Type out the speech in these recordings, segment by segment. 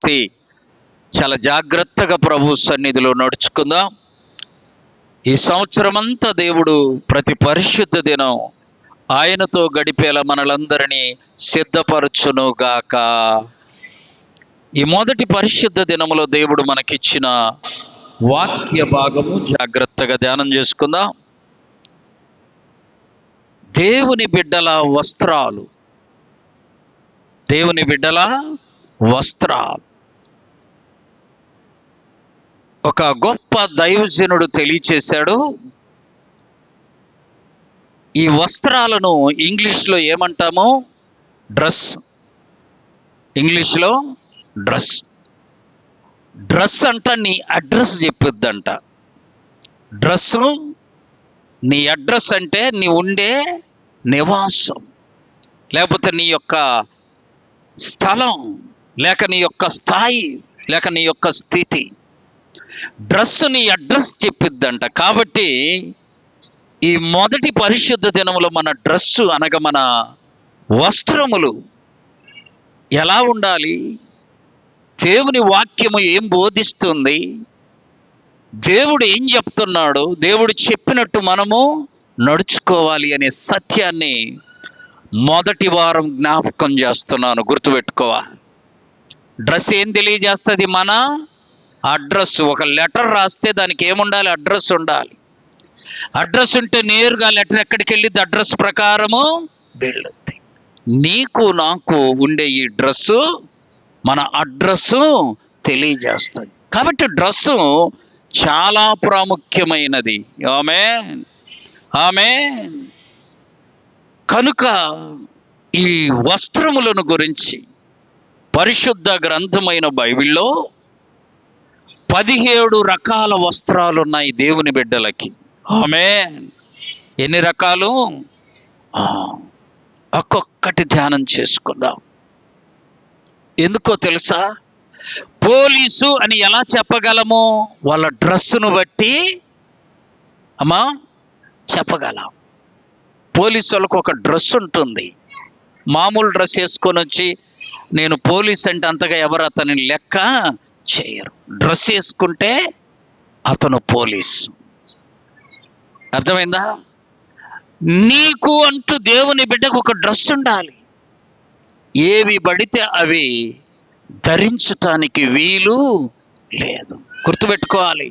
చేసి చాలా జాగ్రత్తగా ప్రభు సన్నిధిలో నడుచుకుందాం. ఈ సంవత్సరం అంతా దేవుడు ప్రతి పరిశుద్ధ దినం ఆయనతో గడిపేలా మనలందరినీ సిద్ధపరచునుగాక. ఈ మొదటి పరిశుద్ధ దినములో దేవుడు మనకిచ్చిన వాక్య భాగము జాగ్రత్తగా ధ్యానం చేసుకుందాం. దేవుని బిడ్డల వస్త్రాలు. దేవుని బిడ్డల వస్త్రాలు. ఒక గొప్ప దైవజనుడు తెలియచేశాడు. ఈ వస్త్రాలను ఇంగ్లీష్లో ఏమంటాము? డ్రెస్. ఇంగ్లీష్లో డ్రెస్. డ్రెస్ అంట నీ అడ్రస్ చెప్పొద్దంట. డ్రెస్ నీ అడ్రస్ అంటే నీ ఉండే నివాసం, లేకపోతే నీ యొక్క స్థలం, లేక నీ యొక్క స్థాయి, లేక నీ యొక్క స్థితి. డ్రెస్ నీ అడ్రస్ చెప్పిద్దంట. కాబట్టి ఈ మొదటి పరిశుద్ధ దినములో మన డ్రెస్సు అనగా మన వస్త్రములు ఎలా ఉండాలి? దేవుని వాక్యము ఏం బోధిస్తుంది? దేవుడు ఏం చెప్తున్నాడు? దేవుడు చెప్పినట్టు మనము నడుచుకోవాలి అనే సత్యాన్ని మొదటి వారం జ్ఞాపకం చేస్తున్నాను. గుర్తుపెట్టుకోవా. డ్రెస్ ఏం తెలియజేస్తుంది? మన అడ్రస్. ఒక లెటర్ రాస్తే దానికి ఏముండాలి? అడ్రస్ ఉండాలి. అడ్రస్ ఉంటే నేరుగా లెటర్ ఎక్కడికి వెళ్ళిద్ది? అడ్రస్ ప్రకారము వెళ్ళుద్ది. నీకు నాకు ఉండే ఈ డ్రెస్సు మన అడ్రస్సు తెలియజేస్తుంది. కాబట్టి డ్రెస్సు చాలా ప్రాముఖ్యమైనది. ఆమేన్, ఆమేన్. కనుక ఈ వస్త్రములను గురించి పరిశుద్ధ గ్రంథమైన బైబిల్లో 17 రకాల వస్త్రాలు ఉన్నాయి దేవుని బిడ్డలకి. ఆమేన్. ఎన్ని రకాలు? ఒక్కొక్కటి ధ్యానం చేసుకుందాం. ఎందుకో తెలుసా? పోలీసు అని ఎలా చెప్పగలము? వాళ్ళ డ్రెస్సును బట్టి చెప్పగలం. పోలీసు వాళ్ళకు ఒక డ్రెస్ ఉంటుంది. మామూలు డ్రెస్ వేసుకొని వచ్చి నేను పోలీస్ అంటే అంతగా ఎవరు అతని లెక్క చేయరు. డ్రెస్ వేసుకుంటే అతను పోలీస్. అర్థమైందా? నీకు అంటూ దేవుని బిడ్డకు ఒక డ్రెస్ ఉండాలి. ఏవి పడితే అవి ధరించటానికి వీలు లేదు. గుర్తుపెట్టుకోవాలి.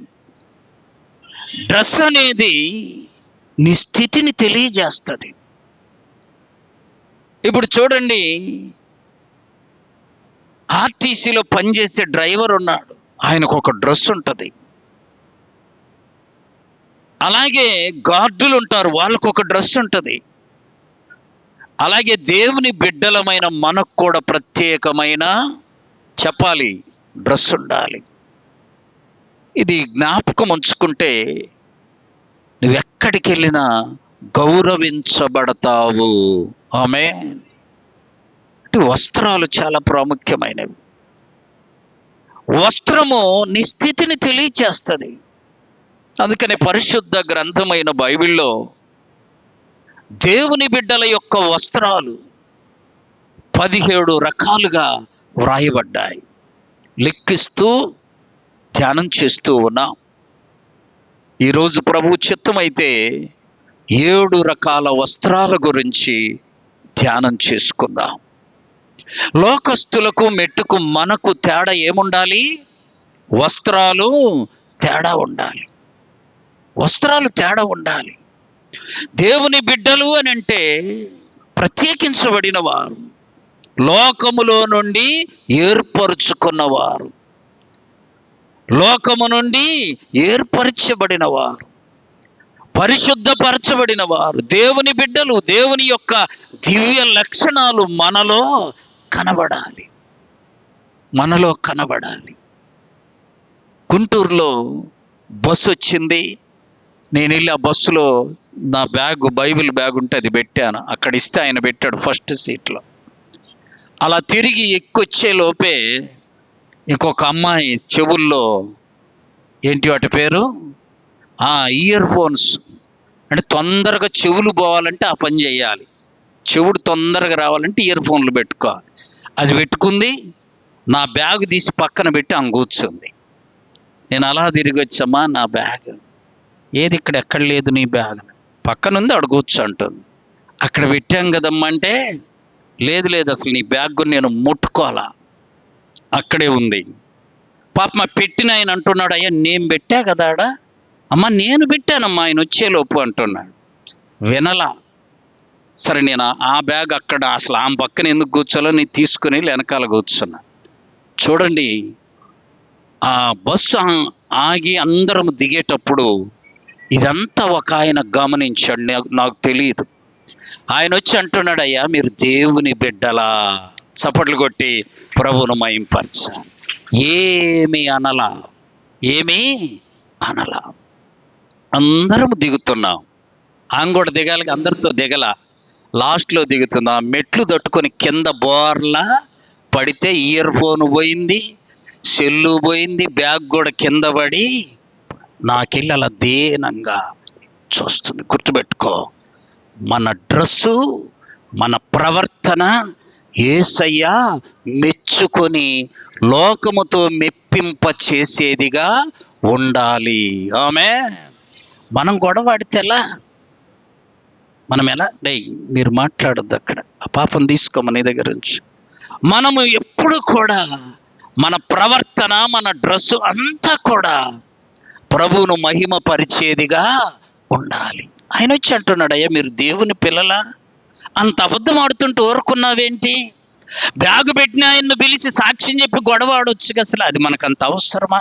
డ్రెస్ అనేది నీ స్థితిని తెలియజేస్తుంది. ఇప్పుడు చూడండి, ఆర్టీసీలో పనిచేసే డ్రైవర్ ఉన్నాడు, ఆయనకు ఒక డ్రెస్ ఉంటుంది. అలాగే గార్డులు ఉంటారు, వాళ్ళకు ఒక డ్రెస్ ఉంటుంది. అలాగే దేవుని బిడ్డలమైన మనకు కూడా ప్రత్యేకమైన చెప్పాలి డ్రెస్ ఉండాలి. ఇది జ్ఞాపకం ఉంచుకుంటే నువ్వెక్కడికి వెళ్ళినా గౌరవించబడతావు. ఆమేన్. వస్త్రాలు చాలా ప్రాముఖ్యమైనవి. వస్త్రము నీ స్థితిని తెలియచేస్తుంది. అందుకనే పరిశుద్ధ గ్రంథమైన బైబిల్లో దేవుని బిడ్డల యొక్క వస్త్రాలు 17 రకాలుగా వ్రాయబడ్డాయి. లెక్కిస్తూ ధ్యానం చేస్తూ ఉన్నాం. ఈరోజు ప్రభు చిత్తమైతే 7 రకాల వస్త్రాల గురించి ధ్యానం చేసుకుందాం. లోకస్తులకు మెట్టుకు మనకు తేడా ఏముండాలి? వస్త్రాలు తేడా ఉండాలి. వస్త్రాలు తేడా ఉండాలి. దేవుని బిడ్డలు అని అంటే ప్రత్యేకించబడిన వారు, లోకములో నుండి ఏర్పరుచుకున్నవారు, లోకము నుండి ఏర్పరచబడిన వారు, పరిశుద్ధపరచబడిన వారు, దేవుని బిడ్డలు. దేవుని యొక్క దివ్య లక్షణాలు మనలో కనబడాలి. మనలో కనబడాలి. గుంటూరులో బస్సు వచ్చింది. నేను వెళ్ళి ఆ బస్సులో నా బైబిల్ బ్యాగ్ ఉంటే అది పెట్టాను. అక్కడ ఇస్తే ఆయన పెట్టాడు ఫస్ట్ సీట్లో. అలా తిరిగి ఎక్కొచ్చే లోపే ఇంకొక అమ్మాయి చెవుల్లో ఏంటి వాటి పేరు ఇయర్ ఫోన్స్, అంటే తొందరగా చెవులు పోవాలంటే ఆ పని చేయాలి. చెవుడు తొందరగా రావాలంటే ఇయర్ ఫోన్లు పెట్టుకోవాలి. అది పెట్టుకుంది. నా బ్యాగ్ తీసి పక్కన పెట్టి ఆమె కూర్చుంది. నేను అలా తిరిగి వచ్చామా, నా బ్యాగ్ ఏది, ఇక్కడ ఎక్కడ లేదు నీ బ్యాగ్, పక్కనుంది ఆవిడ కూర్చుంటుంది. అక్కడ పెట్టాం కదమ్మా అంటే, లేదు లేదు అసలు నీ బ్యాగ్ నేను ముట్టుకోవాలా, అక్కడే ఉంది. పాప పెట్టిన ఆయన అంటున్నాడు, అయ్యా నేను పెట్టా కదా ఆడ. అమ్మ నేను పెట్టానమ్మా ఆయన వచ్చేలోపు అంటున్నాడు. వినలా. సరే నేను ఆ బ్యాగ్ అక్కడ అసలు ఆమె పక్కన ఎందుకు కూర్చోలో నేను తీసుకుని వెనకాల కూర్చున్నా. చూడండి, ఆ బస్సు ఆగి అందరం దిగేటప్పుడు ఇదంతా ఒక ఆయన గమనించాడు, నాకు తెలియదు. ఆయన వచ్చి అంటున్నాడు, అయ్యా మీరు దేవుని బిడ్డలా. చప్పట్లు కొట్టి ప్రభువును మహింపరచాలి. ఏమీ అనలా, ఏమీ అనలా. అందరం దిగుతున్నాం. ఆమె కూడా దిగాలి, అందరితో దిగల, లాస్ట్లో దిగుతున్నా. మెట్లు తట్టుకొని కింద బోర్లా పడితే ఇయర్ ఫోన్ పోయింది, సెల్లు పోయింది, బ్యాగ్ కూడా కింద పడి నాకెళ్ళి అలా దీనంగా చూస్తుంది. గుర్తుపెట్టుకో, మన డ్రెస్సు, మన ప్రవర్తన యేసయ్య మెచ్చుకొని లోకముతో మెప్పింప చేసేదిగా ఉండాలి. ఆమేన్. మనం గొడవాడితే ఎలా, మనం ఎలా, మీరు మాట్లాడొద్దు అక్కడ, ఆ పాపం తీసుకోమని నీ దగ్గర నుంచి. మనము ఎప్పుడు కూడా మన ప్రవర్తన, మన డ్రెస్సు అంతా కూడా ప్రభువును మహిమ పరిచేదిగా ఉండాలి. ఆయన వచ్చి అంటున్నాడు, అయ్యా మీరు దేవుని పిల్లలా, అంత అబద్ధం ఆడుతుంటూ ఊరుకున్నావేంటి? బ్యాగు పెట్టిన ఆయన్ను పిలిచి సాక్ష్యం చెప్పి గొడవ ఆడొచ్చుగా. అసలు అది మనకు అంత అవసరమా?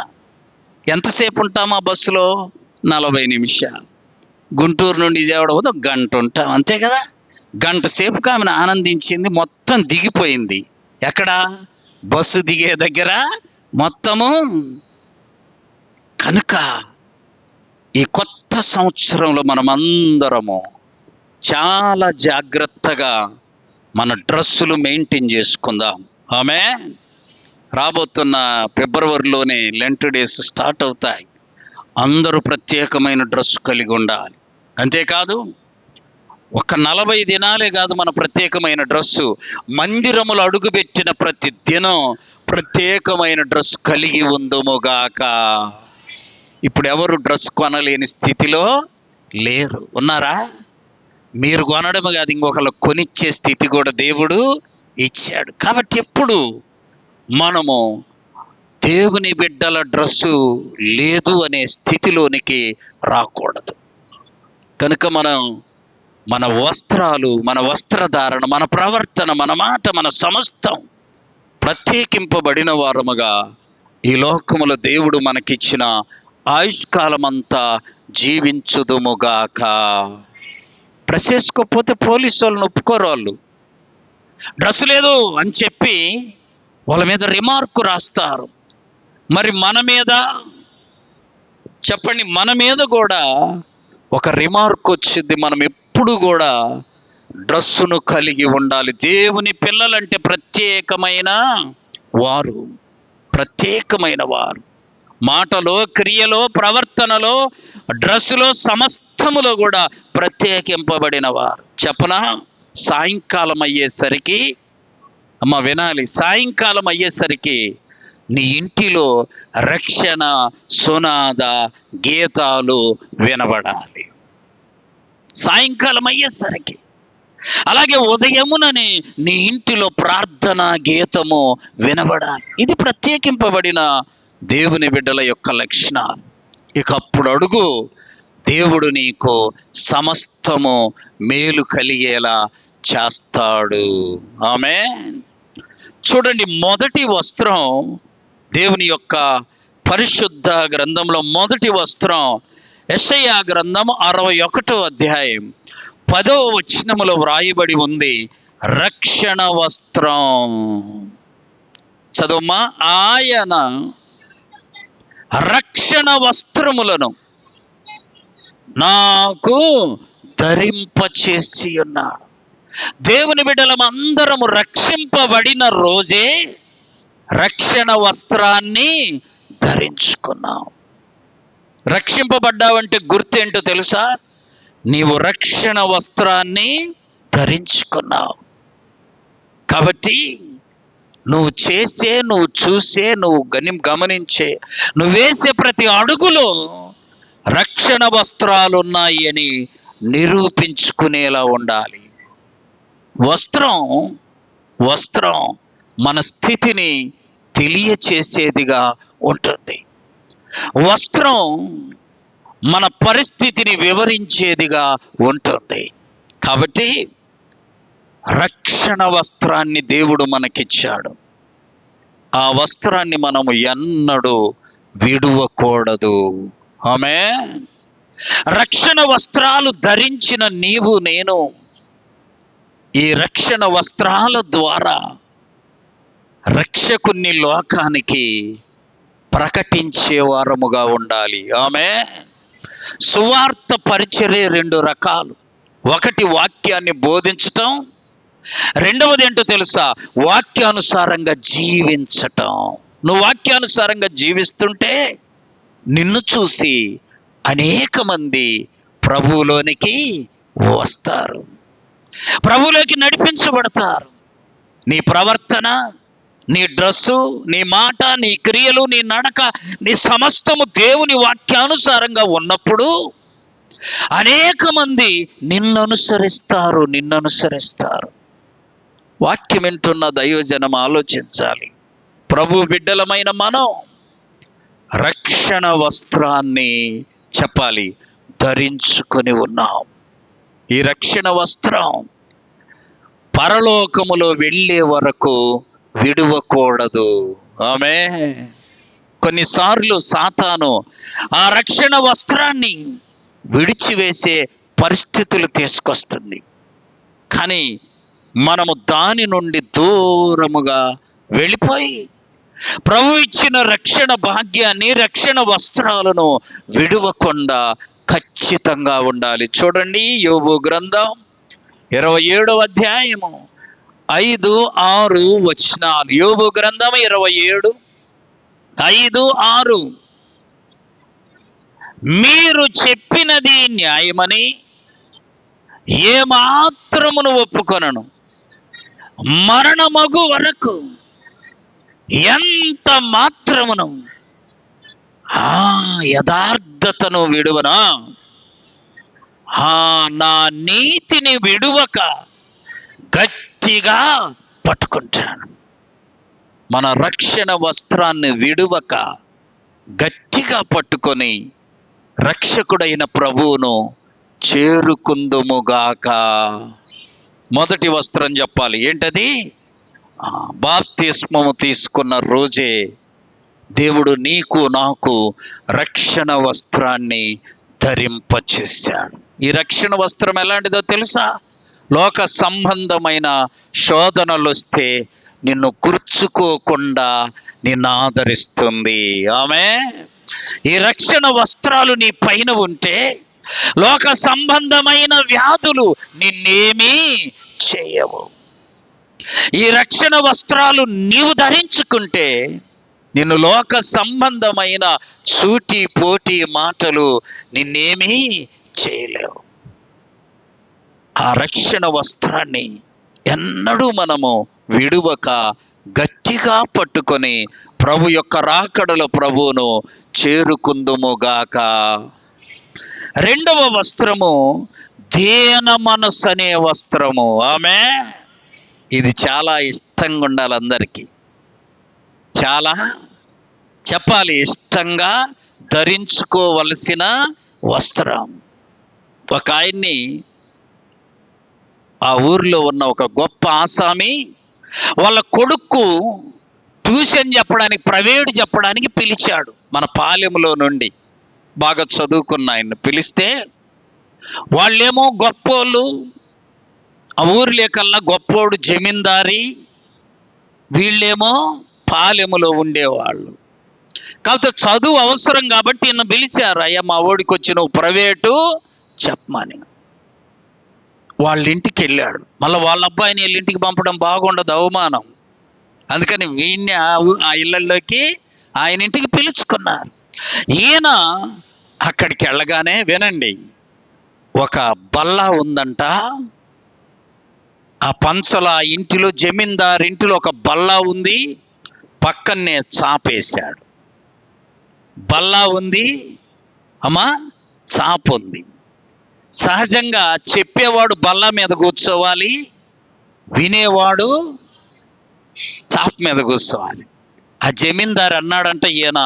ఎంతసేపు ఉంటామా బస్సులో? 40 నిమిషాలు. గుంటూరు నుండి విజయవాడ పోతే 1 గంట ఉంటాం, అంతే కదా. గంట సేపుకి ఆమెను ఆనందించింది, మొత్తం దిగిపోయింది. ఎక్కడ? బస్సు దిగే దగ్గర మొత్తము. కనుక ఈ కొత్త సంవత్సరంలో మనమందరము చాలా జాగ్రత్తగా మన డ్రెస్సులు మెయింటైన్ చేసుకుందాం. ఆమేన్. రాబోతున్న ఫిబ్రవరిలోనే లెంట్ డేస్ స్టార్ట్ అవుతాయి. అందరూ ప్రత్యేకమైన డ్రెస్ కలిగి ఉండాలి. అంతేకాదు, ఒక 40 దినాలే కాదు మన ప్రత్యేకమైన డ్రెస్సు. మందిరములు అడుగుపెట్టిన ప్రతి దినం ప్రత్యేకమైన డ్రెస్ కలిగి ఉందుముగాక. ఇప్పుడు ఎవరు డ్రెస్ కొనలేని స్థితిలో లేరు, ఉన్నారా? మీరు కొనడం కాదు, ఇంకొకళ్ళు కొనిచ్చే స్థితి కూడా దేవుడు ఇచ్చాడు. కాబట్టి ఎప్పుడు మనము దేవుని బిడ్డల డ్రెస్సు లేదు అనే స్థితిలోనికి రాకూడదు. కనుక మన వస్త్రాలు, మన వస్త్రధారణ, మన ప్రవర్తన, మన మాట, మన సమస్తం ప్రత్యేకింపబడిన వారముగా ఈ లోకములో దేవుడు మనకిచ్చిన ఆయుష్కాలమంతా జీవించుదుముగాక. డ్రెస్ వేసుకోకపోతే పోలీసు వాళ్ళని ఒప్పుకోరు. వాళ్ళు డ్రెస్ లేదు అని చెప్పి వాళ్ళ మీద రిమార్కు రాస్తారు. మరి మన మీద చెప్పండి, మన మీద కూడా ఒక రిమార్క్ వచ్చింది. మనం ఎప్పుడు కూడా డ్రెస్సును కలిగి ఉండాలి. దేవుని పిల్లలంటే ప్రత్యేకమైన వారు, ప్రత్యేకమైన వారు. మాటలో, క్రియలో, ప్రవర్తనలో, డ్రెస్సులో, సమస్తములో కూడా ప్రత్యేకింపబడిన వారు. చెప్పనా? సాయంకాలం అయ్యేసరికి, అమ్మ వినాలి, సాయంకాలం అయ్యేసరికి నీ ఇంటిలో రక్షణ సునాద గీతాలు వినబడాలి. సాయంకాలం అయ్యేసరికి. అలాగే ఉదయముననే నీ ఇంటిలో ప్రార్థన గీతము వినబడాలి. ఇది ప్రత్యేకింపబడిన దేవుని బిడ్డల యొక్క లక్షణాలు. ఇక అప్పుడు అడుగు, దేవుడు నీకు సమస్తము మేలు కలిగేలా చేస్తాడు. ఆమేన్. చూడండి, మొదటి వస్త్రం దేవుని యొక్క పరిశుద్ధ గ్రంథంలో మొదటి వస్త్రం యెషయా గ్రంథం 61వ అధ్యాయం 10వ వచనములో వ్రాయబడి ఉంది, రక్షణ వస్త్రం. చదువుమా. ఆయన రక్షణ వస్త్రములను నాకు ధరింపచేసి ఉన్నాడు. దేవుని బిడ్డలం అందరము రక్షింపబడిన రోజే రక్షణ వస్త్రాన్ని ధరించుకున్నాం. రక్షింపబడ్డావంటే గుర్తేంటో తెలుసా? నీవు రక్షణ వస్త్రాన్ని ధరించుకున్నావు. కాబట్టి నువ్వు చేసే, నువ్వు చూసే, నువ్వు గమనించే, నువ్వు వేసే ప్రతి అడుగులో రక్షణ వస్త్రాలు ఉన్నాయి అని నిరూపించుకునేలా ఉండాలి. వస్త్రం మన స్థితిని తెలియచేసేదిగా ఉంటుంది. వస్త్రం మన పరిస్థితిని వివరించేదిగా ఉంటుంది. కాబట్టి రక్షణ వస్త్రాన్ని దేవుడు మనకిచ్చాడు. ఆ వస్త్రాన్ని మనము ఎన్నడూ విడువకూడదు. ఆమేన్. రక్షణ వస్త్రాలు ధరించిన నీవు నేను ఈ రక్షణ వస్త్రాల ద్వారా రక్షకుని లోకానికి ప్రకటించే వారముగా ఉండాలి. ఆమేన్. సువార్త పరిచర్య 2 రకాలు. ఒకటి వాక్యాన్ని బోధించటం, రెండవది ఏంటో తెలుసా? వాక్యానుసారంగా జీవించటం. నువ్వు వాక్యానుసారంగా జీవిస్తుంటే నిన్ను చూసి అనేక మంది ప్రభువులోనికి వస్తారు, ప్రభువులోకి నడిపించబడతారు. నీ ప్రవర్తన, నీ డ్రెస్సు, నీ మాట, నీ క్రియలు, నీ నడక, నీ సమస్తము దేవుని వాక్యానుసారంగా ఉన్నప్పుడు అనేక మంది నిన్ను అనుసరిస్తారు. వాక్యం వింటున్న దైవజనం ఆలోచించాలి. ప్రభు బిడ్డలమైన మనం రక్షణ వస్త్రాన్ని చెప్పాలి ధరించుకొని ఉన్నాం. ఈ రక్షణ వస్త్రం పరలోకములో వెళ్ళే వరకు విడువకూడదు. ఆమేన్. కొన్నిసార్లు సాతాను ఆ రక్షణ వస్త్రాన్ని విడిచివేసే పరిస్థితులు తీసుకొస్తుంది. కానీ మనము దాని నుండి దూరముగా వెళ్ళిపోయి ప్రభు ఇచ్చిన రక్షణ భాగ్యాన్ని, రక్షణ వస్త్రాలను విడువకుండా ఖచ్చితంగా ఉండాలి. చూడండి, యోబు గ్రంథం 27వ అధ్యాయము 5, 6 వచనాలు. యోబు గ్రంథం 27, 5, 6. మీరు చెప్పినది న్యాయమని ఏమాత్రమును ఒప్పుకొనను, మరణమగు వరకు ఎంత మాత్రమును యథార్థతను విడువనా, నా నీతిని విడువక గట్టిగా పట్టుకుంటాను. మన రక్షణ వస్త్రాన్ని విడువక గట్టిగా పట్టుకొని రక్షకుడైన ప్రభువును చేరుకుందుముగాక. మొదటి వస్త్రం చెప్పాలి. ఏంటది? బాప్తిస్మము తీసుకున్న రోజే దేవుడు నీకు నాకు రక్షణ వస్త్రాన్ని ధరింపచేశాడు. ఈ రక్షణ వస్త్రం ఎలాంటిదో తెలుసా? లోక సంబంధమైన శోధనలు వస్తే నిన్ను గుర్చుకోకుండా నిన్ను ఆదరిస్తుంది. ఆమేన్. ఈ రక్షణ వస్త్రాలు నీ పైన ఉంటే లోక సంబంధమైన వ్యాధులు నిన్నేమీ చేయవు. ఈ రక్షణ వస్త్రాలు నీవు ధరించుకుంటే నిన్ను లోక సంబంధమైన సూటి పోటీ మాటలు నిన్నేమీ చేయలేవు. ఆ రక్షణ వస్త్రాన్ని ఎన్నడూ మనము విడువక గట్టిగా పట్టుకొని ప్రభు యొక్క రాకడలో ప్రభువును చేరుకుందుముగాక. రెండవ వస్త్రము దీన మనస్సు అనే వస్త్రము. ఆమేన్. ఇది చాలా ఇష్టంగా ఉండాలి అందరికీ. చాలా చెప్పాలి, ఇష్టంగా ధరించుకోవలసిన వస్త్రం. ఒక ఆయన్ని ఆ ఊర్లో ఉన్న ఒక గొప్ప ఆసామి వాళ్ళ కొడుకు ట్యూషన్ చెప్పడానికి, ప్రైవేట్ చెప్పడానికి పిలిచాడు. మన పాలెంలో నుండి బాగా చదువుకున్న ఆయన్ని పిలిస్తే వాళ్ళేమో గొప్పోళ్ళు, ఆ ఊర్లే కల్లా గొప్పోడు జమీందారి, వీళ్ళేమో పాలెములో ఉండేవాళ్ళు. కాకపోతే చదువు అవసరం కాబట్టి ఈయన పిలిచారు. అయ్యా మా ఓడికి వచ్చి నువ్వు ప్రైవేటు చెప్పమని. వాళ్ళ ఇంటికి వెళ్ళాడు. మళ్ళీ వాళ్ళ అబ్బాయిని వీళ్ళ ఇంటికి పంపడం బాగుండదు, అవమానం. అందుకని వీడిని ఆ ఇళ్ళల్లోకి ఆయన ఇంటికి పిలుచుకున్నారు. ఈయన అక్కడికి వెళ్ళగానే వినండి, ఒక బల్ల ఉందంట. ఆ పంచల ఇంటిలో, జమీందారు ఇంటిలో ఒక బల్ల ఉంది, పక్కనే చాపేశాడు. బల్ల ఉంది అమ్మా, చాప ఉంది. సహజంగా చెప్పేవాడు బల్ల మీద కూర్చోవాలి, వినేవాడు చాప మీద కూర్చోవాలి. ఆ జమీందారు అన్నాడంట, ఈయన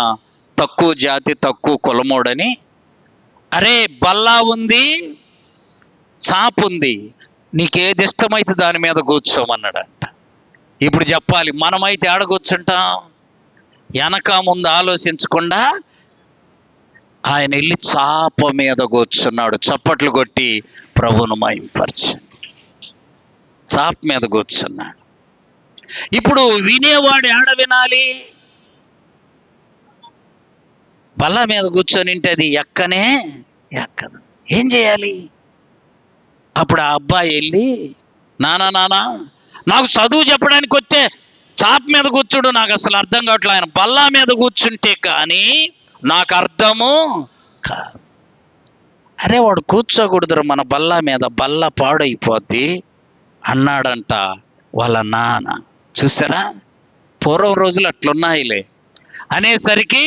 తక్కువ జాతి తక్కువ కులమోడని, అరే బల్ల ఉంది చాప ఉంది, నీకేది ఇష్టమైతే దాని మీద కూర్చోమన్నాడంట. ఇప్పుడు చెప్పాలి, మనమైతే ఆడ కూర్చుంటాం? వెనక ముందు ఆలోచించకుండా ఆయన వెళ్ళి చాప మీద కూర్చున్నాడు. చప్పట్లు కొట్టి ప్రభువును మహిమపరచండి. చాప మీద కూర్చున్నాడు. ఇప్పుడు వినేవాడు ఆడ వినాలి? బల్ల మీద కూర్చొని ఉంటే అది ఎక్కదు. ఏం చేయాలి? అప్పుడు ఆ అబ్బాయి వెళ్ళి, నానా నాకు చదువు చెప్పడానికి వచ్చే చాప మీద కూర్చుడు నాకు అసలు అర్థం కావట్లేదు, ఆయన బల్ల మీద కూర్చుంటే కానీ నాకు అర్థము కాదు. అరే వాడు కూర్చోకూడదురు మన బల్ల మీద, బల్ల పాడైపోద్ది అన్నాడంట వాళ్ళ నాన్న. చూసారా, పూర్వం రోజులు అట్లున్నాయిలే అనేసరికి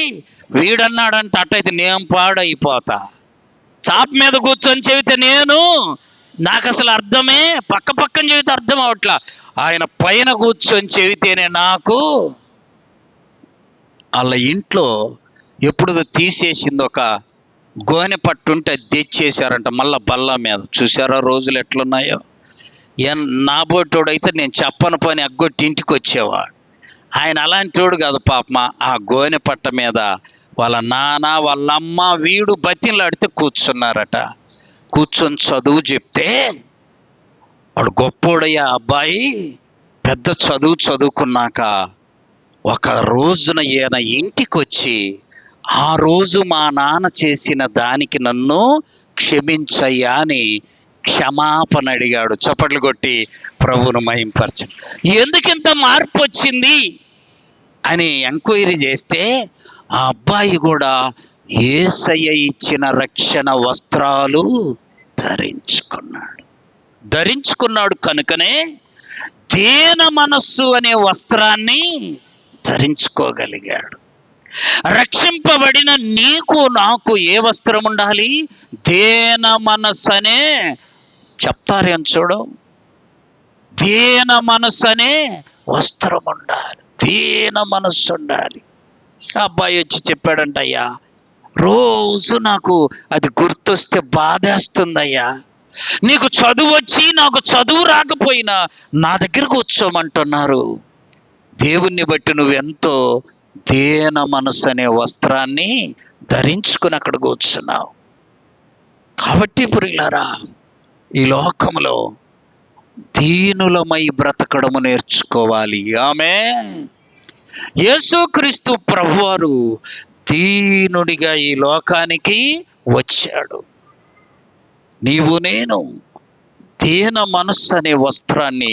వీడన్నాడంట, అట్టయితే నేను పాడైపోతా, చాప మీద కూర్చొని చెబితే నాకు అసలు అర్థమే, పక్కన చెబితే అర్థం అవట్లా, ఆయన పైన కూర్చొని చెబితేనే నాకు. వాళ్ళ ఇంట్లో ఎప్పుడు తీసేసింది ఒక గోనె పట్టుంటే అది తెచ్చేసారంట మళ్ళా బల్ల మీద. చూసారా రోజులు ఎట్లున్నాయో? నాబోటోడైతే నేను చెప్పని పని అగ్గొట్టి ఇంటికి వచ్చేవాడు. ఆయన అలాంటోడు కాదు పాపమా. ఆ గోనె పట్ట మీద వాళ్ళ నాన్న వాళ్ళమ్మ వీడు బతిలాడితే కూర్చున్నారట. కూర్చొని చదువు చెప్తే వాడు గొప్పోడయ్యా అబ్బాయి, పెద్ద చదువు చదువుకున్నాక ఒక రోజున ఈయన ఇంటికి వచ్చి, ఆ రోజు మా నాన్న చేసిన దానికి నన్ను క్షమించయ్యా అని క్షమాపణ అడిగాడు. చప్పట్లు కొట్టి ప్రభువును మహింపరచండి. ఎందుకింత మార్పు వచ్చింది అని ఎంక్వైరీ చేస్తే ఆ అబ్బాయి కూడా యేసయ్య ఇచ్చిన రక్షణ వస్త్రాలు ధరించుకున్నాడు కనుకనే దీన మనస్సు అనే వస్త్రాన్ని ధరించుకోగలిగాడు. రక్షింపబడిన నీకు నాకు ఏ వస్త్రం ఉండాలి? దీన మనస్సు అనే చెప్తారేం చూడు, దీన మనస్సు అనే వస్త్రం ఉండాలి, దీన మనస్సు ఉండాలి. అబ్బాయి వచ్చి చెప్పాడంట, అయ్యా రోజు నాకు అది గుర్తొస్తే బాధేస్తుందయ్యా, నీకు చదువు వచ్చి నాకు చదువు రాకపోయినా నా దగ్గర కూర్చోమంటున్నారు. దేవుణ్ణి బట్టి నువ్వెంతో దీన మనస్సు అనే వస్త్రాన్ని ధరించుకుని అక్కడ కూర్చున్నావు. కాబట్టి ప్రియులారా, ఈ లోకంలో దీనులమై బ్రతకడము నేర్చుకోవాలి. ఆమేన్. యేసుక్రీస్తు ప్రభువారు దీనుడిగా ఈ లోకానికి వచ్చాడు. నీవు నేను దీన మనస్సు అనే వస్త్రాన్ని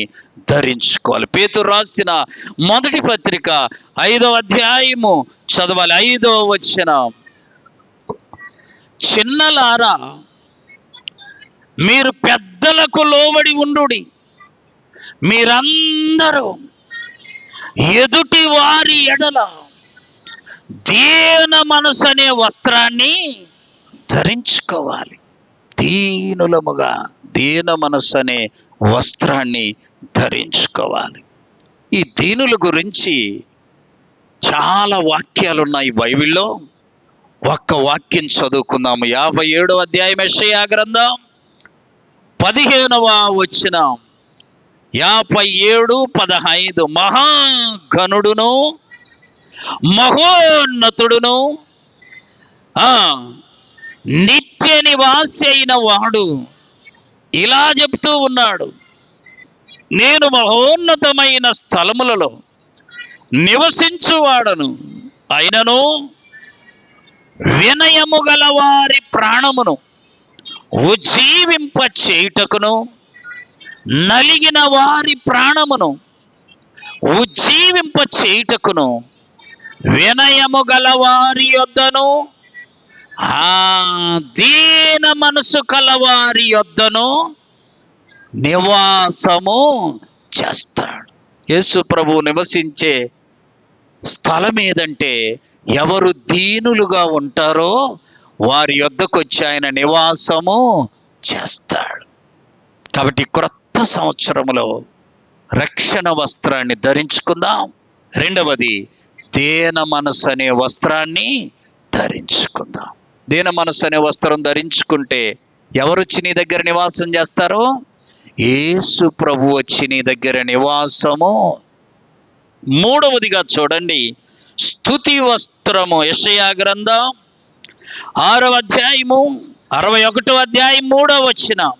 ధరించుకోవాలి. పేతురు రాసిన మొదటి పత్రిక 5వ అధ్యాయము చదవాలి. 5వ వచనం, చిన్నలారా మీరు పెద్దలకు లోబడి ఉండుడి, మీరందరూ ఎదుటి వారి ఎడల దీన మనస్సు అనే వస్త్రాన్ని ధరించుకోవాలి. దీనులముగా దీన మనస్సు అనే వస్త్రాన్ని ధరించుకోవాలి. ఈ దీనుల గురించి చాలా వాక్యాలు ఉన్నాయి బైబిల్లో. ఒక్క వాక్యం చదువుకుందాము. 57వ అధ్యాయం యెషయా గ్రంథం 15వ వచనం, 57:15, మహాగణుడును మహోన్నతుడును నిత్య నివాసి అయిన వాడు ఇలా చెప్తూ ఉన్నాడు, నేను మహోన్నతమైన స్థలములలో నివసించువాడను, అయినను వినయము గల వారి ప్రాణమును ఉజ్జీవింప చేయుటకును, నలిగిన వారి ప్రాణమును ఉజ్జీవింప చేయుటకును, వినయము గల వారి యొద్దను దీన మనసు కలవారి యొద్దను నివాసము చేస్తాడు. యేసు ప్రభువు నివసించే స్థలం ఏదంటే, ఎవరు దీనులుగా ఉంటారో వారి యొద్దకు వచ్చి ఆయన నివాసము చేస్తాడు. కాబట్టి క్రొత్త సంవత్సరములో రక్షణ వస్త్రాన్ని ధరించుకుందాం. రెండవది, దీన మనస్సు అనే వస్త్రాన్ని ధరించుకుందాం. దీన మనస్సు అనే వస్త్రం ధరించుకుంటే ఎవరు వచ్చి నీ దగ్గర నివాసం చేస్తారు? యేసు ప్రభు వచ్చి నీ దగ్గర నివాసము. మూడవదిగా చూడండి, స్తుతి వస్త్రము. యెషయా గ్రంథం 6వ అధ్యాయము 61వ అధ్యాయం 3వ వచనం.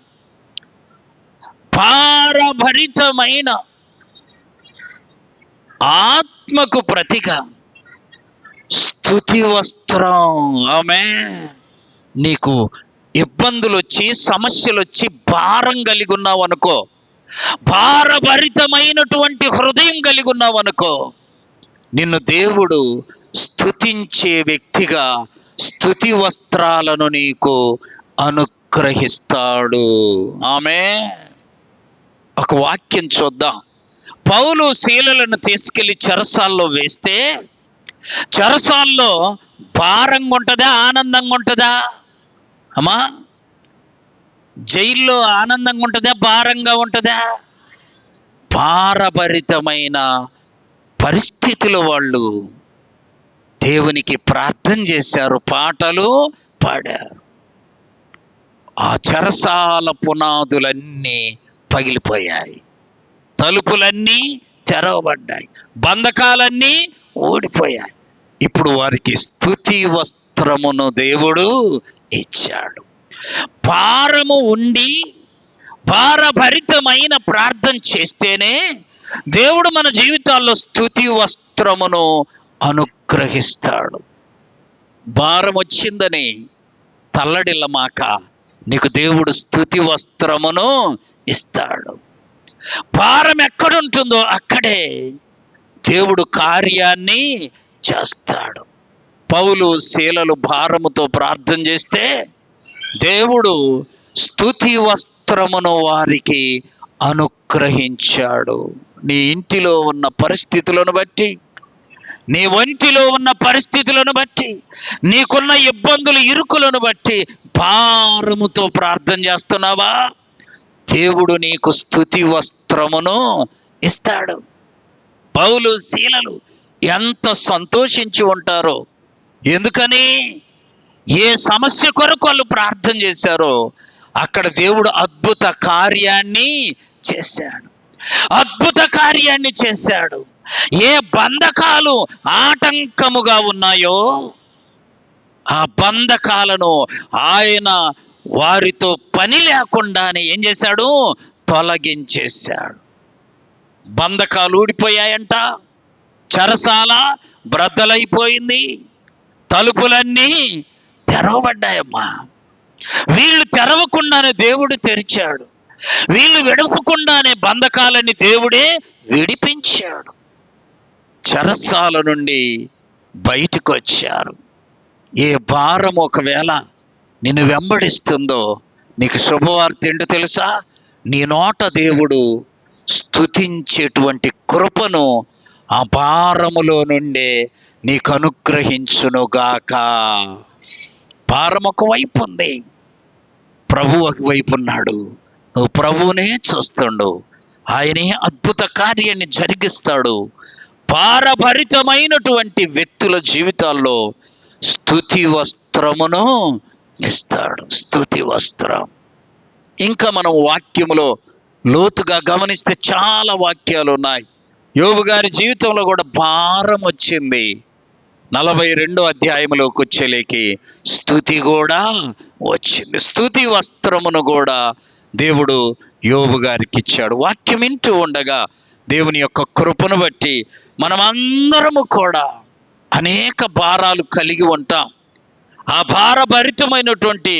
భారభరితమైన ఆత్మకు ప్రతిక స్తుతి వస్త్రం. ఆమేన్. నీకు ఇబ్బందులు వచ్చి, సమస్యలు వచ్చి, భారం కలిగి ఉన్నావు అనుకో, భారభరితమైనటువంటి హృదయం కలిగి ఉన్నావు అనుకో, నిన్ను దేవుడు స్తుతించే వ్యక్తిగా స్తుతి వస్త్రాలను నీకు అనుగ్రహిస్తాడు. ఆమేన్. ఒక వాక్యం చూద్దాం. పౌలు శీలలను తీసుకెళ్లి చెరసాల్లో వేస్తే, చెరసాల్లో భారంగా ఉంటుందా, ఆనందంగా ఉంటుందా? అమ్మా, జైల్లో ఆనందంగా ఉంటుందా, భారంగా ఉంటుందా? భారభరితమైన పరిస్థితులు. వాళ్ళు దేవునికి ప్రార్థన చేశారు, పాటలు పాడారు. ఆ చెరసాల పునాదులన్నీ పగిలిపోయాయి, తలుపులన్నీ తెరవబడ్డాయి, బంధకాలన్నీ ఓడిపోయాయి. ఇప్పుడు వారికి స్తుతి వస్త్రమును దేవుడు ఇచ్చాడు. భారము ఉండి భారభరితమైన ప్రార్థన చేస్తేనే దేవుడు మన జీవితాల్లో స్తుతి వస్త్రమును అనుగ్రహిస్తాడు. భారం వచ్చిందని తల్లడిల్లమాక, నీకు దేవుడు స్తుతి వస్త్రమును ఇస్తాడు. భారం ఎక్కడుంటుందో అక్కడే దేవుడు కార్యాన్ని చేస్తాడు. పౌలు శీలలు భారముతో ప్రార్థన చేస్తే దేవుడు స్తుతి వస్త్రమును వారికి అనుగ్రహించాడు. నీ ఇంటిలో ఉన్న పరిస్థితులను బట్టి, నీ ఒంటిలో ఉన్న పరిస్థితులను బట్టి, నీకున్న ఇబ్బందులు, ఇరుకులను బట్టి భారముతో ప్రార్థన చేస్తున్నావా? దేవుడు నీకు స్తుతి వస్త్రమును ఇస్తాడు. పౌలు శీలలు ఎంత సంతోషించి ఉంటారో. ఎందుకని? ఏ సమస్య కొరకు వాళ్ళు ప్రార్థన చేశారో అక్కడ దేవుడు అద్భుత కార్యాన్ని చేశాడు. అద్భుత కార్యాన్ని చేశాడు. ఏ బంధకాలు ఆటంకముగా ఉన్నాయో ఆ బంధకాలను ఆయన వారితో పని లేకుండానే ఏం చేశాడు? తొలగించేశాడు. బంధకాలు ఊడిపోయాయంట, చెరసాల బ్రద్దలైపోయింది, తలుపులన్నీ తెరవబడ్డాయమ్మా. వీళ్ళు తెరవకుండానే దేవుడు తెరిచాడు, వీళ్ళు విడవకుండానే బంధకాలని దేవుడే విడిపించాడు. చెరసాల నుండి బయటకు వచ్చారు. ఏ భారం ఒకవేళ నిన్ను వెంబడిస్తుందో నీకు శుభవార్త ఏంటో తెలుసా? నీ నోట దేవుడు స్తుతించేటువంటి కృపను ఆ భారములో నుండే నీకు అనుగ్రహించునుగాక. భారం ఒకవైపు ఉంది, ప్రభు ఒకవైపు ఉన్నాడు. నువ్వు ప్రభువునే చూస్తుండు, ఆయనే అద్భుత కార్యాన్ని జరిగిస్తాడు. భారభరితమైనటువంటి వ్యక్తుల జీవితాల్లో స్తుతి వస్త్రమును ఇస్తాడు. స్తుతి వస్త్రం. ఇంకా మనం వాక్యములో లోతుగా గమనిస్తే చాలా వాక్యాలు ఉన్నాయి. యోబు గారి జీవితంలో కూడా భారం వచ్చింది. 42వ అధ్యాయంలోకి వచ్చేలేకి స్తుతి కూడా వచ్చింది. స్తుతి వస్త్రమును కూడా దేవుడు యోబు గారికి ఇచ్చాడు. వాక్యం వింటూ ఉండగా దేవుని యొక్క కృపను బట్టి మనమందరము కూడా అనేక భారాలు కలిగి ఉంటాం. ఆ భారభరితమైనటువంటి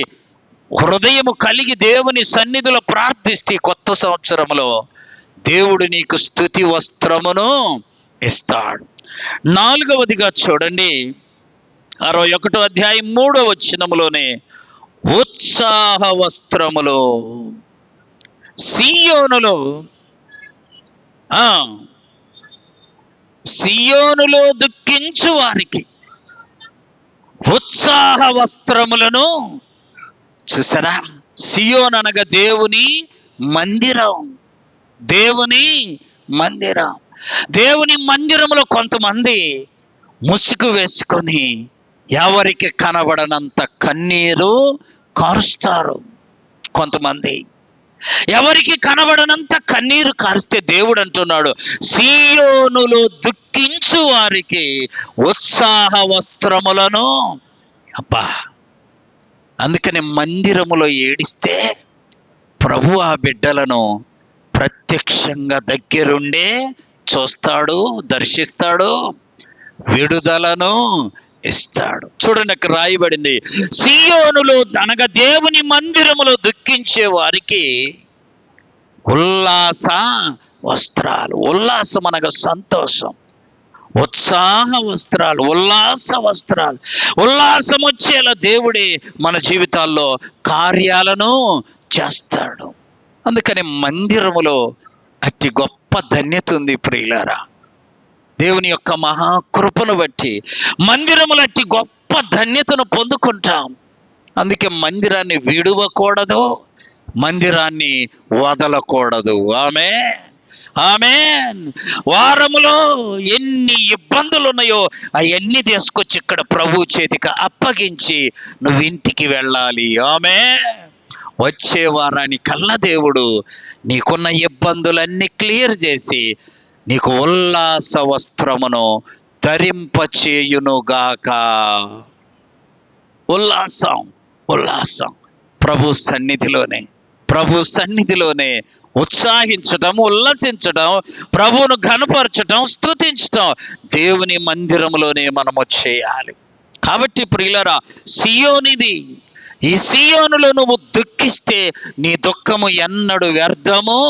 హృదయము కలిగి దేవుని సన్నిధిలో ప్రార్థిస్తే కొత్త సంవత్సరంలో దేవుడు నీకు స్తుతి వస్త్రమును ఇస్తాడు. 4వదిగా చూడండి, 61వ అధ్యాయం 3వ వచనములోనే ఉత్సాహ వస్త్రములు. సియోనులో సియోనులో దుఃఖించు వారికి ఉత్సాహ వస్త్రములను, చూసారా, సియోన్ అనగా దేవుని మందిరం. దేవుని మందిరం. దేవుని మందిరంలో కొంతమంది ముసుగు వేసుకొని ఎవరికి కనబడనంత కన్నీరు కారుస్తారు. కొంతమంది ఎవరికి కనబడనంత కన్నీరు కారిస్తే దేవుడు అంటున్నాడు, సియోనులో దుఃఖించు వారికి ఉత్సాహ వస్త్రములను. అబ్బా, అందుకని మందిరములో ఏడిస్తే ప్రభు ఆ బిడ్డలను ప్రత్యక్షంగా దగ్గరుండే చూస్తాడు, దర్శిస్తాడు, విడుదలను ఇస్తాడు. చూడండి, అక్కడ రాయబడింది, సియోనులో అనగా దేవుని మందిరములో దుఃఖించే వారికి ఉల్లాస వస్త్రాలు. ఉల్లాసం అనగా సంతోషం. ఉత్సాహ వస్త్రాలు, ఉల్లాస వస్త్రాలు. ఉల్లాసం వచ్చేలా దేవుడే మన జీవితాల్లో కార్యాలను చేస్తాడు. అందుకని మందిరములో అతి గొప్ప ధన్యత ఉంది ప్రియులారా. దేవుని యొక్క మహాకృపను బట్టి మందిరములు అతి గొప్ప ధన్యతను పొందుకుంటాం. అందుకే మందిరాన్ని విడువకూడదు, మందిరాన్ని వదలకూడదు. ఆమేన్. వారములో ఎన్ని ఇబ్బందులు ఉన్నాయో అవన్నీ తీసుకొచ్చి ఇక్కడ ప్రభు చేతికి అప్పగించి నువ్వు ఇంటికి వెళ్ళాలి. ఆమేన్. వచ్చే వారానికల్లా దేవుడు నీకున్న ఇబ్బందులన్నీ క్లియర్ చేసి నీకు ఉల్లాస వస్త్రమును ధరింపచేయునుగాక. ఉల్లాసం, ఉల్లాసం. ప్రభు సన్నిధిలోనే ఉత్సాహించటం, ఉల్లసించటం, ప్రభువును ఘనపరచటం, స్తుతించటం దేవుని మందిరంలోనే మనము చేయాలి. కాబట్టి ప్రియులారా, సియోనిది. ఈ సియోనులో నువ్వు దుఃఖిస్తే నీ దుఃఖము ఎన్నడూ వ్యర్థము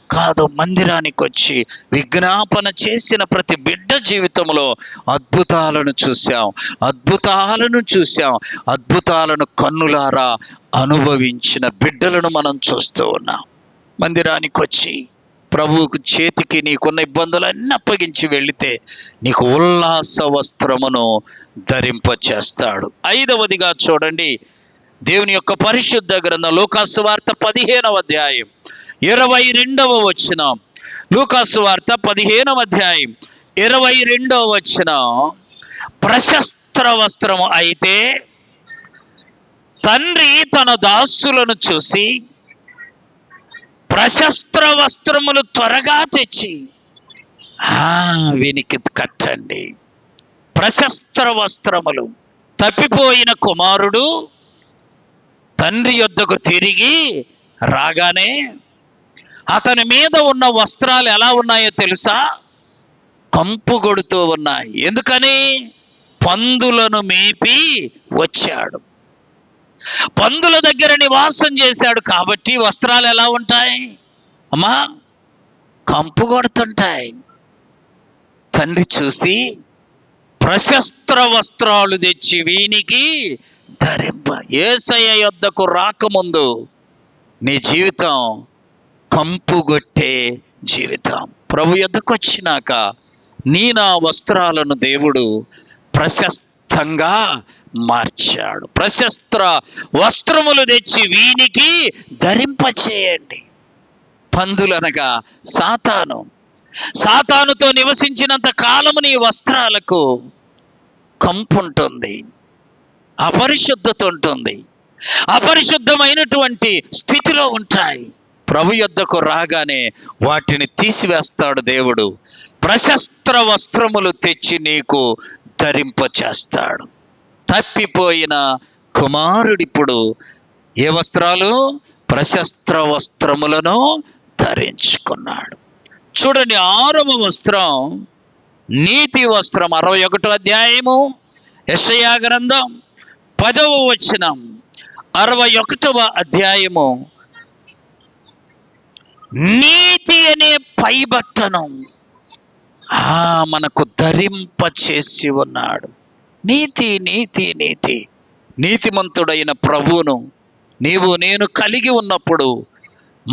కాదు. మందిరానికి వచ్చి విజ్ఞాపన చేసిన ప్రతి బిడ్డ జీవితంలో అద్భుతాలను చూశాం. అద్భుతాలను కన్నులారా అనుభవించిన బిడ్డలను మనం చూస్తూ ఉన్నాం. మందిరానికి వచ్చి ప్రభువుకు చేతికి నీకున్న ఇబ్బందులన్నీ అప్పగించి వెళితే నీకు ఉల్లాస వస్త్రమును ధరింపచేస్తాడు. 5వదిగా చూడండి, దేవుని యొక్క పరిశుద్ధ గ్రంథం లూకాసు వార్త 15వ అధ్యాయం 22వ వచనం. లూకాసు వార్త 15వ అధ్యాయం 22వ వచనం. ప్రశస్త్ర వస్త్రము అయితే తండ్రి తన దాసులను చూసి ప్రశస్త్ర వస్త్రములు త్వరగా తెచ్చి వీనికి కట్టండి. ప్రశస్త్ర వస్త్రములు. తప్పిపోయిన కుమారుడు తండ్రి యొద్దకు తిరిగి రాగానే అతని మీద ఉన్న వస్త్రాలు ఎలా ఉన్నాయో తెలుసా? కంపు కొడుతూ ఉన్నాయి. ఎందుకని? పందులను మేపి వచ్చాడు, పందుల దగ్గర నివాసం చేశాడు. కాబట్టి వస్త్రాలు ఎలా ఉంటాయి అమ్మా? కంపు కొడుతుంటాయి. తండ్రి చూసి ప్రశస్త్ర వస్త్రాలు తెచ్చి వీనికి ధరింప. యేసయ్య యొద్దకు రాకముందు నీ జీవితం కంపుగొట్టే జీవితం. ప్రభు యొద్దకు వచ్చినాక నా వస్త్రాలను దేవుడు ప్రశస్తంగా మార్చాడు. ప్రశస్త్ర వస్త్రములు తెచ్చి వీనికి ధరింపచేయండి. పందులనగా సాతానుతో నివసించినంత కాలము నీ వస్త్రాలకు కంపు ఉంటుంది, అపరిశుద్ధత ఉంటుంది, అపరిశుద్ధమైనటువంటి స్థితిలో ఉంటాయి. ప్రభు యొద్దకు రాగానే వాటిని తీసివేస్తాడు దేవుడు. ప్రశస్త్ర వస్త్రములు తెచ్చి నీకు ధరింపచేస్తాడు. తప్పిపోయిన కుమారుడిప్పుడు ఏ వస్త్రాలు? ప్రశస్త్ర వస్త్రములను ధరించుకున్నాడు. చూడండి, 6వ వస్త్రం నీతి వస్త్రం. 61వ అధ్యాయము యెషయా గ్రంథం 10వ వచనం. 61వ అధ్యాయము. నీతి అనే పైబట్టను మనకు ధరింపచేసి ఉన్నాడు. నీతి, నీతి, నీతి. నీతిమంతుడైన ప్రభువును నీవు నేను కలిగి ఉన్నప్పుడు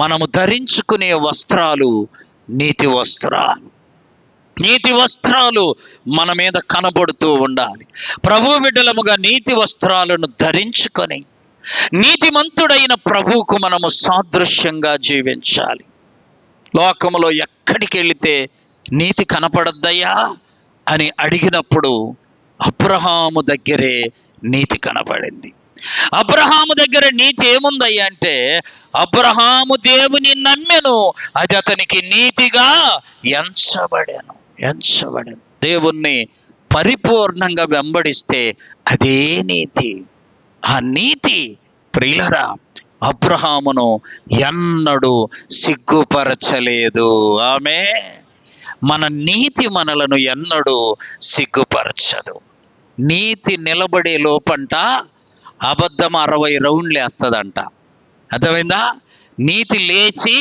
మనము ధరించుకునే వస్త్రాలు నీతి వస్త్రాలు. నీతి వస్త్రాలు మన మీద కనబడుతూ ఉండాలి. ప్రభు బిడ్డలముగా నీతి వస్త్రాలను ధరించుకొని నీతిమంతుడైన ప్రభువుకు మనము సాదృశ్యంగా జీవించాలి. లోకములో ఎక్కడికి వెళితే నీతి కనపడద్దయ్యా అని అడిగినప్పుడు అబ్రహాము దగ్గరే నీతి కనపడింది. అబ్రహాము దగ్గర నీతి ఏముందయ్యా అంటే, అబ్రహాము దేవుని నమ్మెను, అది అతనికి నీతిగా ఎంచబడెను. దేవుణ్ణి పరిపూర్ణంగా వెంబడిస్తే అదే నీతి. ఆ నీతి ప్రియులరా అబ్రహామును ఎన్నడూ సిగ్గుపరచలేదు. ఆమె మన నీతి మనలను ఎన్నడూ సిగ్గుపరచదు. నీతి నిలబడే లోపంట అబద్ధం 60 రౌండ్లు వేస్తుందంట. అర్థమైందా? నీతి లేచి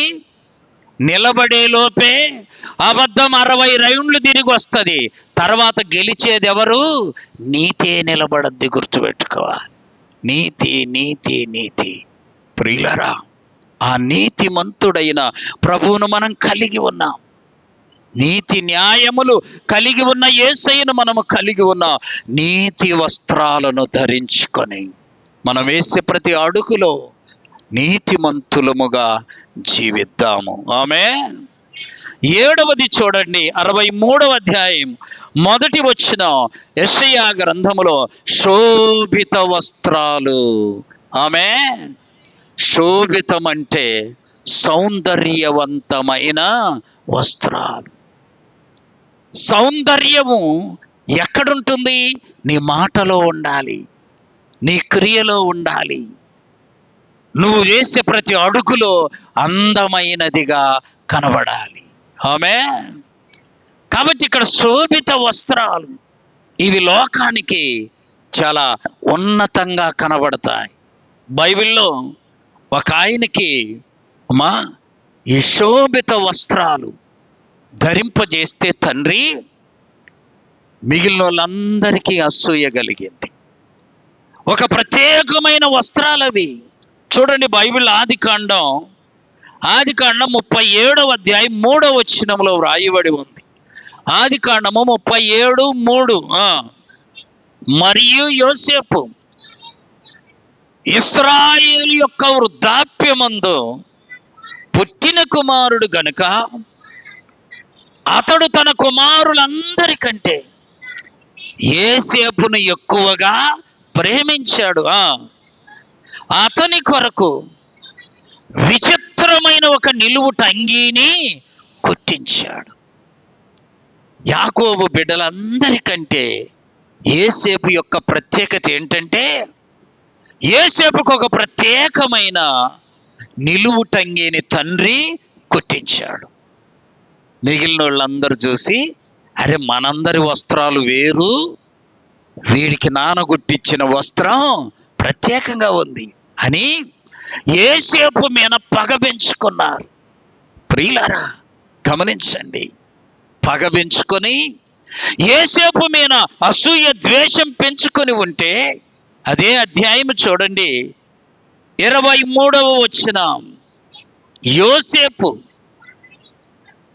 నిలబడే లోపే అబద్ధం 60 రౌండ్లు తిరిగి వస్తుంది. తర్వాత గెలిచేది ఎవరు? నీతే నిలబడద్ది. గుర్తుపెట్టుకోవాలి. నీతి నీతి నీతి. ప్రియులరా ఆ నీతిమంతుడైన ప్రభువును మనం కలిగి ఉన్నాం. నీతి న్యాయములు కలిగి ఉన్న యేసయ్యను మనము కలిగి ఉన్నాం. నీతి వస్త్రాలను ధరించుకొని మనం వేసే ప్రతి అడుగులో నీతిమంతులముగా జీవిద్దాము. ఆమేన్. 7వది చూడండి, 63వ అధ్యాయం 1వ వచనం. యెషయా గ్రంథములో శోభిత వస్త్రాలు. ఆమేన్. శోభితం అంటే సౌందర్యవంతమైన వస్త్రాలు. సౌందర్యము ఎక్కడుంటుంది? నీ మాటలో ఉండాలి, నీ క్రియలో ఉండాలి. నువ్వు వేసే ప్రతి అడుగులో అందమైనదిగా కనబడాలి. ఆమేన్. కాబట్టి ఇక్కడ శోభిత వస్త్రాలు ఇవి లోకానికి చాలా ఉన్నతంగా కనబడతాయి. బైబిల్లో ఒక ఆయనకి అమ్మా ఈ శోభిత వస్త్రాలు ధరింపజేస్తే తండ్రి మిగిలిన వాళ్ళందరికీ అసూయ కలిగింది. ఒక ప్రత్యేకమైన వస్త్రాలు అవి. చూడండి బైబిల్ ఆదికాండం 37వ అధ్యాయం 3వ వచనంలో వ్రాయబడి ఉంది. ఆదికాండము 37:3. మరియు యోసేపు ఇశ్రాయేలు యొక్క వృద్ధాప్యమందు పుట్టిన కుమారుడు గనుక అతడు తన కుమారులందరికంటే యోసేపును ఎక్కువగా ప్రేమించాడు. అతని కొరకు విచిత్రమైన ఒక నిలువుట అంగీని కుట్టించాడు. యాకోబు బిడ్డలందరికంటే యోసేపు యొక్క ప్రత్యేకత ఏంటంటే, యోసేపుకు ఒక ప్రత్యేకమైన నిలువుటంగిని తండ్రి కుట్టించాడు. మిగిలిన వాళ్ళందరూ చూసి, అరే మనందరి వస్త్రాలు వేరు, వీడికి నాన్న కుట్టించిన వస్త్రం ప్రత్యేకంగా ఉంది అని యోసేపు మీద పగ పెంచుకున్నారు. ప్రియులారా గమనించండి, పగ పెంచుకొని యోసేపు మీద అసూయ ద్వేషం పెంచుకొని ఉంటే అదే అధ్యాయం చూడండి 23వ వచనం. యోసేపు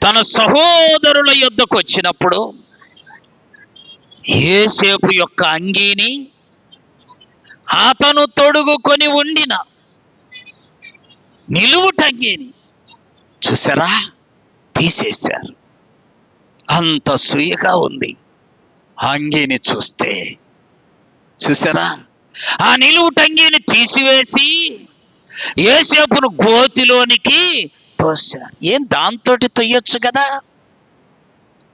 తన సహోదరుల యొద్దకు వచ్చినప్పుడు యోసేపు యొక్క అంగీని అతను తొడుగుకొని ఉండిన నిలువుటంగీని చూసారా, తీసేశారు. అంత సూయగా ఉంది ఆ అంగీని చూస్తే. చూసారా, ఆ నిలువుటంగీని తీసివేసి యోసేపును గోతిలోనికి తోశారు. ఏం దాంతో తొయ్యొచ్చు కదా.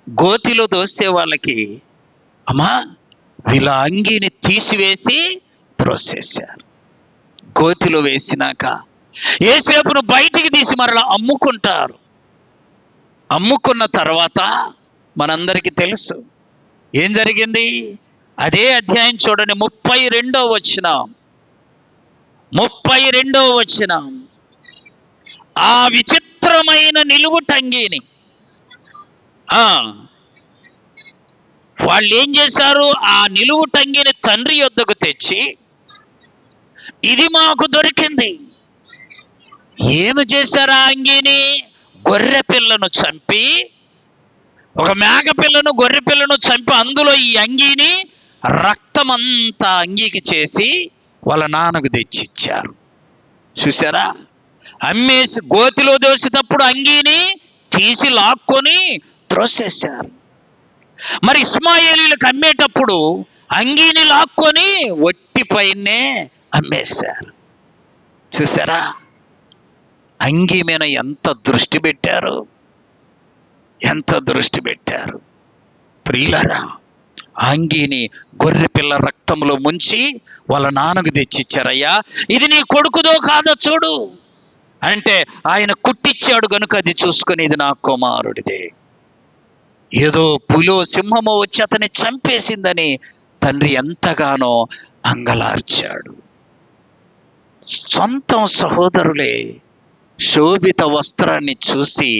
గోతిలో తోసే వాళ్ళకి అమ్మా వీళ్ళ అంగీని తీసివేసి త్రోసేశారు. గోతిలో వేసినాక యోసేపును బయటికి తీసి మరలా అమ్ముకుంటారు. అమ్ముకున్న తర్వాత మనందరికీ తెలుసు ఏం జరిగింది. అదే అధ్యాయం చూడండి 32వ వచనం. 32వ వచనం. ఆ విచిత్రమైన నిలువుటంగీని వాళ్ళు ఏం చేశారు, ఆ నిలువుటంగీని తండ్రి యొద్దకు తెచ్చి, ఇది మాకు దొరికింది, ఏమి చేశారా అంగీని? గొర్రె పిల్లను చంపి, ఒక మేక పిల్లను గొర్రె పిల్లను చంపి అందులో ఈ అంగీని రక్తమంతా అంగీకి చేసి వాళ్ళ నాన్నకు తెచ్చిచ్చారు. చూసారా? అమ్మేసి గోతిలో దోసేటప్పుడు అంగీని తీసి లాక్కొని త్రోసేశారు. మరి ఇస్మాయేలీలకు అమ్మేటప్పుడు అంగీని లాక్కొని ఒట్టి పైనే అమ్మేశారు. చూసారా? అంగీ మీద ఎంత దృష్టి పెట్టారు, ఎంత దృష్టి పెట్టారు. ప్రియులారా, అంగీని గొర్రె పిల్ల రక్తంలో ముంచి వాళ్ళ నాన్నకు తెచ్చిచ్చారయ్యా, ఇది నీ కొడుకుదో కాదో చూడు అంటే ఆయన కుట్టిచ్చాడు గనుక అది చూసుకొని ఇది నా కుమారుడిదే. ఏదో పులో సింహమో వచ్చి అతన్ని చంపేసిందని తండ్రి ఎంతగానో అంగలార్చాడు. సొంతం సహోదరులే శోభిత వస్త్రాన్ని చూసి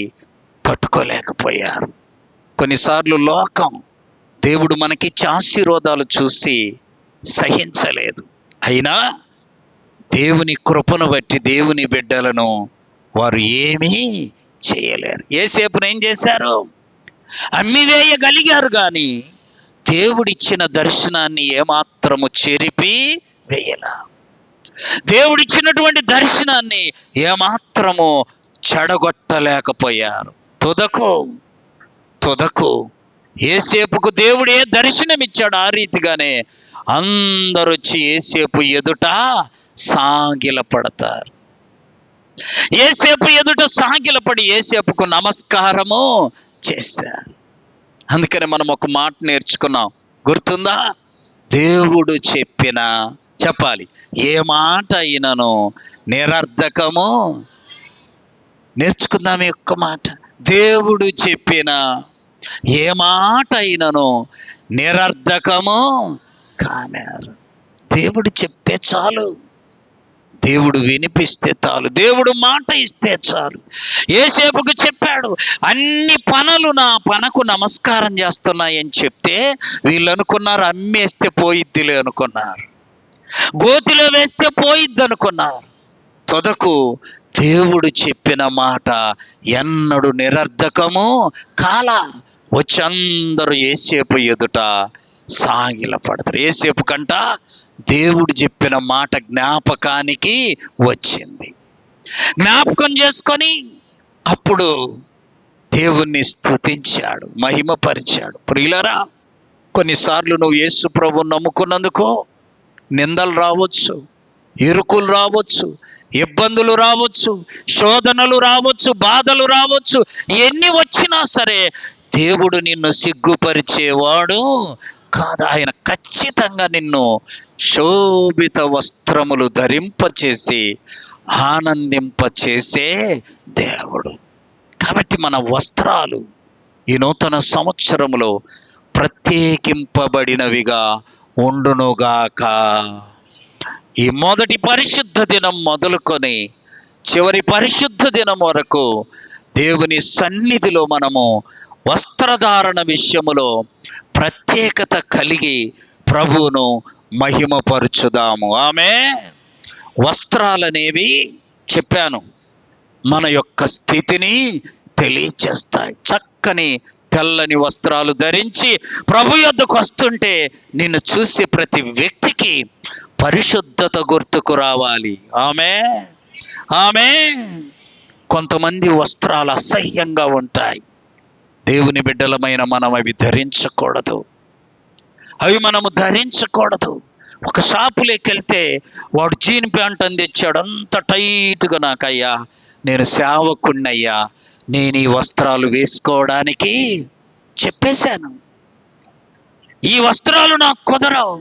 తట్టుకోలేకపోయారు. కొన్నిసార్లు లోకం దేవుడు మనకిచ్చే ఆశీర్వాదాలు చూసి సహించలేదు. అయినా దేవుని కృపను బట్టి దేవుని బిడ్డలను వారు ఏమీ చేయలేరు. యేసేపును ఏం చేశారు? అమ్మివేయగలిగారు కానీ దేవుడిచ్చిన దర్శనాన్ని ఏమాత్రము చెరిపి వేయల. దేవుడిచ్చినటువంటి దర్శనాన్ని ఏమాత్రము చెడగొట్టలేకపోయారు. తుదకు యేసేపుకు దేవుడు ఏ దర్శనం ఇచ్చాడు ఆ రీతిగానే అందరూ వచ్చి యేసేపు ఎదుట సాగిలపడతారు. యేసేపు ఎదుట సాగిలపడి యేసేపుకు నమస్కారము చేశారు. అందుకని మనం ఒక మాట నేర్చుకున్నాం, గుర్తుందా? దేవుడు చెప్పాలి, ఏ మాట అయినను నిరర్ధకము. నేర్చుకుందాం ఈ ఒక్క మాట. దేవుడు చెప్పిన ఏ మాట అయినను నిరర్ధకము కానేరు. దేవుడు చెప్తే చాలు, దేవుడు వినిపిస్తే చాలు, దేవుడు మాట ఇస్తే చాలు. యేసేపుకు చెప్పాడు, అన్ని పనులు నా పనకు నమస్కారం చేస్తున్నాయని చెప్తే వీళ్ళు అనుకున్నారు అమ్మేస్తే పోయిద్దిలే అనుకున్నారు, గోతిలో వేస్తే పోయిద్ది అనుకున్నారు. తుదకు దేవుడు చెప్పిన మాట ఎన్నడు నిరర్ధకము కాల. వచ్చి అందరూ యేసేపు ఎదుట సాగిలపడతారు. యేసేపు కంట దేవుడు చెప్పిన మాట జ్ఞాపకానికి వచ్చింది. జ్ఞాపకం చేసుకొని అప్పుడు దేవుణ్ణి స్తుతించాడు, మహిమపరిచాడు. ప్రియులారా, కొన్నిసార్లు నువ్వు యేసు ప్రభువుని నమ్ముకున్నందుకు నిందలు రావచ్చు, ఇరుకులు రావచ్చు, ఇబ్బందులు రావచ్చు, శోధనలు రావచ్చు, బాధలు రావచ్చు. ఎన్ని వచ్చినా సరే దేవుడు నిన్ను సిగ్గుపరిచేవాడు కాదు. ఆయన ఖచ్చితంగా నిన్ను శోభిత వస్త్రములు ధరింపచేసి ఆనందింపచేసే దేవుడు. కాబట్టి మన వస్త్రాలు ఈ నూతన సంవత్సరములో ప్రత్యేకింపబడినవిగా ఉండునుగాక. ఈ మొదటి పరిశుద్ధ దినం మొదలుకొని చివరి పరిశుద్ధ దినం వరకు దేవుని సన్నిధిలో మనము వస్త్రధారణ విషయములో ప్రత్యేకత కలిగి ప్రభువును మహిమపరచుదాము. ఆమేన్. వస్త్రాలనేవి చెప్పాను, మన యొక్క స్థితిని తెలియచేస్తాయి. చక్కని తెల్లని వస్త్రాలు ధరించి ప్రభు యొద్దకు వస్తుంటే నిన్ను చూసి ప్రతి వ్యక్తికి పరిశుద్ధత గుర్తుకు రావాలి. ఆమేన్. కొంతమంది వస్త్రాలు అసహ్యంగా ఉంటాయి. దేవుని బిడ్డలమైన మనం అవి ధరించకూడదు, మనము ధరించకూడదు. ఒక షాపులోకి వెళ్తే వాడు జీన్ ప్యాంట్ అని తెచ్చాడు, అంత టైట్గా. నాకయ్యా, నేను సేవకుణ్ణయ్యా, నేను ఈ వస్త్రాలు వేసుకోవడానికి చెప్పేశాను, ఈ వస్త్రాలు నాకు కుదరవు.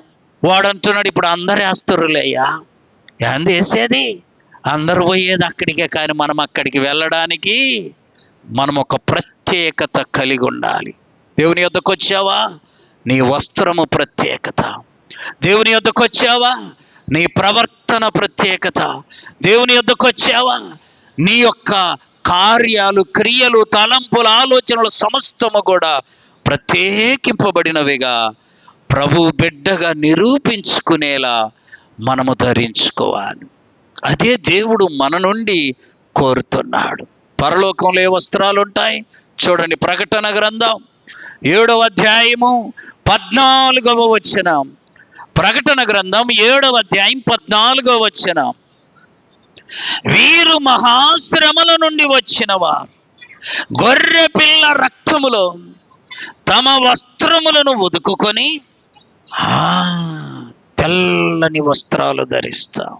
వాడు అంటున్నాడు, ఇప్పుడు అందరు వేస్తురులేయ్యా, ఏంది వేసేది? అందరు పోయేది అక్కడికే, కానీ మనం అక్కడికి వెళ్ళడానికి మనం ఒక ప్రత్యేకత కలిగి ఉండాలి. దేవుని యొద్దకు వచ్చావా, నీ వస్త్రము ప్రత్యేకత. దేవుని యొద్దకు వచ్చావా, నీ ప్రవర్తన ప్రత్యేకత. దేవుని యొద్దకు వచ్చావా, నీ యొక్క కార్యాలు, క్రియలు, తలంపులు, ఆలోచనలు సమస్తము కూడా ప్రత్యేకింపబడినవిగా ప్రభు బిడ్డగా నిరూపించుకునేలా మనము ధరించుకోవాలి. అదే దేవుడు మన నుండి కోరుతున్నాడు. పరలోకంలో ఏ వస్త్రాలు ఉంటాయి చూడండి. ప్రకటన గ్రంథం 7వ అధ్యాయము 14వ వచనం. ప్రకటన గ్రంథం 7వ అధ్యాయం 14వ వచనం. వీరు మహాశ్రమల నుండి వచ్చినవారు గొర్రె పిల్ల రక్తములో తమ వస్త్రములను ఉదుకుకొని తెల్లని వస్త్రాలు ధరిస్తాం.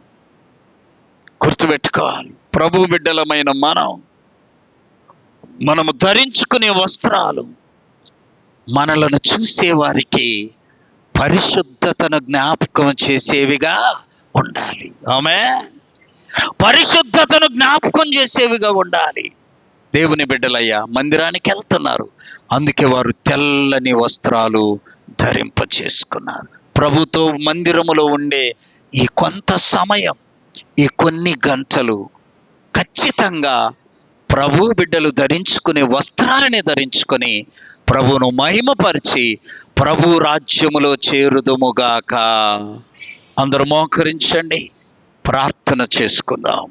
గుర్తుపెట్టుకోవాలి, ప్రభు బిడ్డలమైన మనము ధరించుకునే వస్త్రాలు మనలను చూసేవారికి పరిశుద్ధతను జ్ఞాపకం చేసేవిగా ఉండాలి. ఆమేన్. పరిశుద్ధతను జ్ఞాపకం చేసేవిగా ఉండాలి. దేవుని బిడ్డలయ్యా మందిరానికి వెళ్తున్నారు, అందుకే వారు తెల్లని వస్త్రాలు ధరింప చేసుకున్నారు. ప్రభుతో మందిరములో ఉండే ఈ కొంత సమయం, ఈ కొన్ని గంటలు ఖచ్చితంగా ప్రభు బిడ్డలు ధరించుకునే వస్త్రాలని ధరించుకొని ప్రభును మహిమపరిచి ప్రభు రాజ్యములో చేరుదుముగాక. అందరూ మోకరించండి, ప్రార్థన చేసుకుందాం.